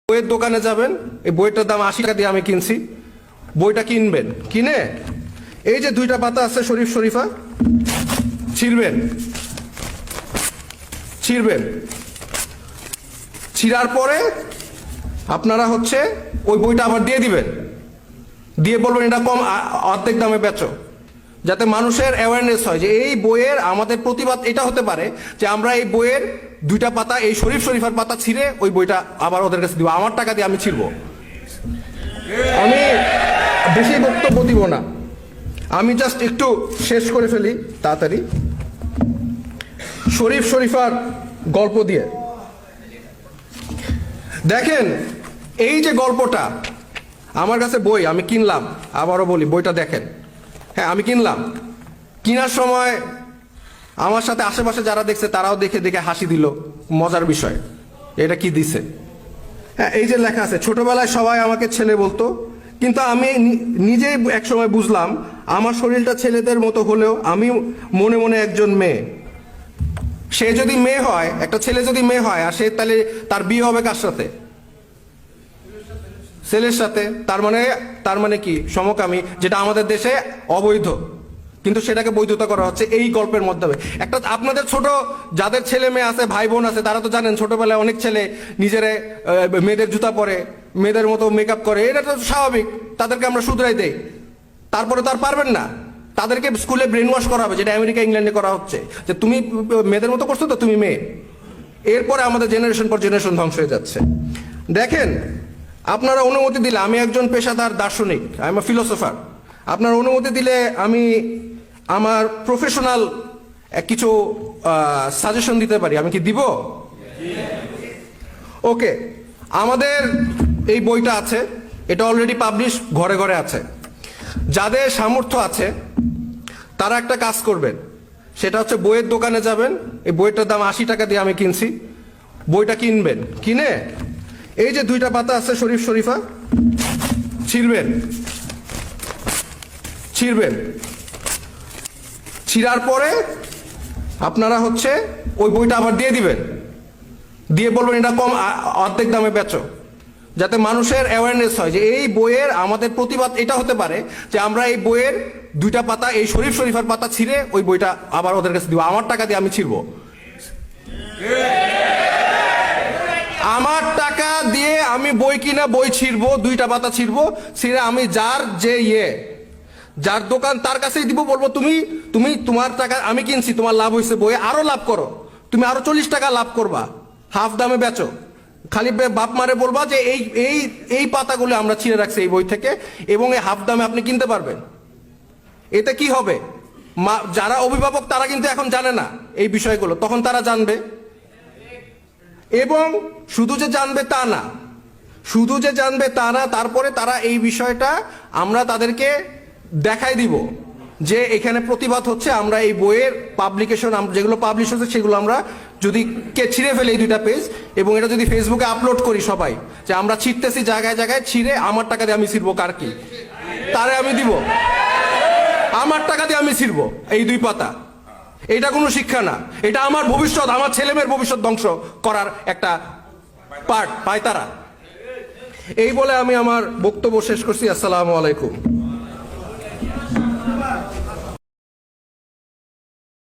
বইয়ের দোকানে যাবেন, এই বইটার দাম ৮০ টাকা দিয়ে আমি কিনছি। বইটা কিনবেন, কিনে এই যে দুইটা পাতা আছে শরীফ শরীফা, ছিঁড়বেন, ছিঁড়ার পরে আপনারা ওই বইটা আবার দিয়ে দিবেন, দিয়ে বলবেন এটা কম, অর্ধেক দামে বেচো, যাতে মানুষের অ্যাওয়ারনেস হয় যে এই বইয়ের আমাদের প্রতিবাদ এটা হতে পারে যে আমরা এই বইয়ের দুইটা পাতা, এই শরীফ শরীফার পাতা ছিঁড়ে ওই বইটা আবার ওদের কাছে দিব, আমার টাকা দিয়ে আমি ছিঁড়বো। আমি বেশি বক্তব্য দিব না, আমি জাস্ট একটু শেষ করে ফেলি তাড়াতাড়ি শরীফ শরীফার গল্প দিয়ে। দেখেন এই যে গল্পটা, আমার কাছে বই আমি কিনলাম, আবারও বলি বইটা দেখেন, হ্যাঁ আমি কিনলাম, কেনার সময় আমার সাথে আশেপাশে যারা দেখছে তারাও দেখে দেখে হাসি দিল, মজার বিষয় এটা কি দিছে। হ্যাঁ এই যে লেখা আছে, ছোটবেলায় সবাই আমাকে ছেলে বলতো, কিন্তু আমি নিজেই একসময় বুঝলাম আমার শরীরটা ছেলেদের মতো হলেও আমি মনে মনে একজন মেয়ে। সে যদি মেয়ে হয়, একটা ছেলে যদি মেয়ে হয়, আর সে তাহলে তার বিয়ে হবে কার সাথে? ছেলের সাথে। তার মানে কি সমকামী, যেটা আমাদের দেশে অবৈধ, কিন্তু সেটাকে বৈধতা করা হচ্ছে এই গল্পের মাধ্যমে। একটা আপনাদের ছোট যাদের ছেলে মেয়ে আছে, ভাই বোন আছে, তারা তো জানেন ছোটবেলায় অনেক ছেলে নিজেরা মেয়েদের জুতা পরে, মেয়েদের মতো মেকআপ করে, এটা তো স্বাভাবিক, তাদেরকে আমরা শুধরাই দেই। তারপরে তার পারবেন না, তাদেরকে স্কুলে ব্রেন ওয়াশ করা হবে, যেটা আমেরিকা ইংল্যান্ডে করা হচ্ছে, যে তুমি মেয়েদের মতো করছো তো তুমি মেয়ে। এরপরে আমাদের জেনারেশন পর জেনারেশন ধ্বংস হয়ে যাচ্ছে। দেখেন আপনারা অনুমতি দিলে, আমি একজন পেশাদার দার্শনিক, আই এম আ ফিলোসোফার, আপনারা অনুমতি দিলে আমি আমার প্রফেশনাল কিছু সাজেশন দিতে পারি, আমি কি দিব? ওকে, আমাদের এই বইটা আছে, এটা অলরেডি পাবলিশ, ঘরে ঘরে আছে। যাদের সামর্থ্য আছে তারা একটা কাজ করবেন, সেটা হচ্ছে বইয়ের দোকানে যাবেন, এই বইটার দাম ৮০ টাকা দিয়ে আমি কিনছি। বইটা কিনবেন, কিনে এই যে দুইটা পাতা আছে শরীফ শরীফা, ছিঁড়বেন, ছিঁড়ার পরে আপনারা ওই বইটা আবার দিয়ে দিবেন, দিয়ে বলবেন এটা কম, অর্ধেক দামে বেচো, যাতে মানুষের অ্যাওয়ারনেস হয় যে এই বইয়ের আমাদের প্রতিবাদ এটা হতে পারে যে আমরা এই বইয়ের দুইটা পাতা, এই শরীফ শরীফার পাতা ছিঁড়ে ওই বইটা আবার ওদের কাছে দিব, আমার টাকা দিয়ে আমি ছিঁড়বো। আমার টাকা দিয়ে আমি বই কিনা বই ছিঁড়বো, দুইটা পাতা ছিঁড়বো, ছিঁড়ে আমি যার দোকান তার কাছেই দিব, বলবো তুমি তোমার টাকা আমি কিনছি, তোমার লাভ হয়েছে, বই আরো লাভ করো, তুমি আরো 40 টাকা লাভ করবা, হাফ দামে বেচো। খালি বাপ মারে বলবা যে এই পাতাগুলো আমরা ছিঁড়ে রাখছি এই বই থেকে, এবং এই হাফ দামে আপনি কিনতে পারবেন। এতে কি হবে, যারা অভিভাবক তারা কিন্তু এখন জানে না এই বিষয়গুলো, তখন তারা জানবে। এবং শুধু যে জানবে তা না, তারপরে তারা এই বিষয়টা আমরা তাদেরকে দেখাই দিব যে এখানে প্রতিবাদ হচ্ছে, আমরা এই বইয়ের পাবলিকেশন যেগুলো পাবলিশ হচ্ছে সেগুলো আমরা যদি ছিঁড়ে ফেলে এই দুইটা পেজ, এবং এটা যদি ফেসবুকে আপলোড করি সবাই, যে আমরা ছিঁড়তেছি জায়গায় জায়গায়, ছিঁড়ে আমার টাকা দিয়ে আমি ছিঁড়বো, কার কি তারে আমি দিব, আমার টাকা দিয়ে আমি ছিঁড়বো এই দুই পাতা। এটা কোনো শিক্ষা না, এটা আমার ভবিষ্যৎ, আমার ছেলেমেয়ের ভবিষ্যৎ ধ্বংস করার একটা পার্ট পায় তারা। এই বলে আমি আমার বক্তব্য শেষ করছি। আসসালামু আলাইকুম।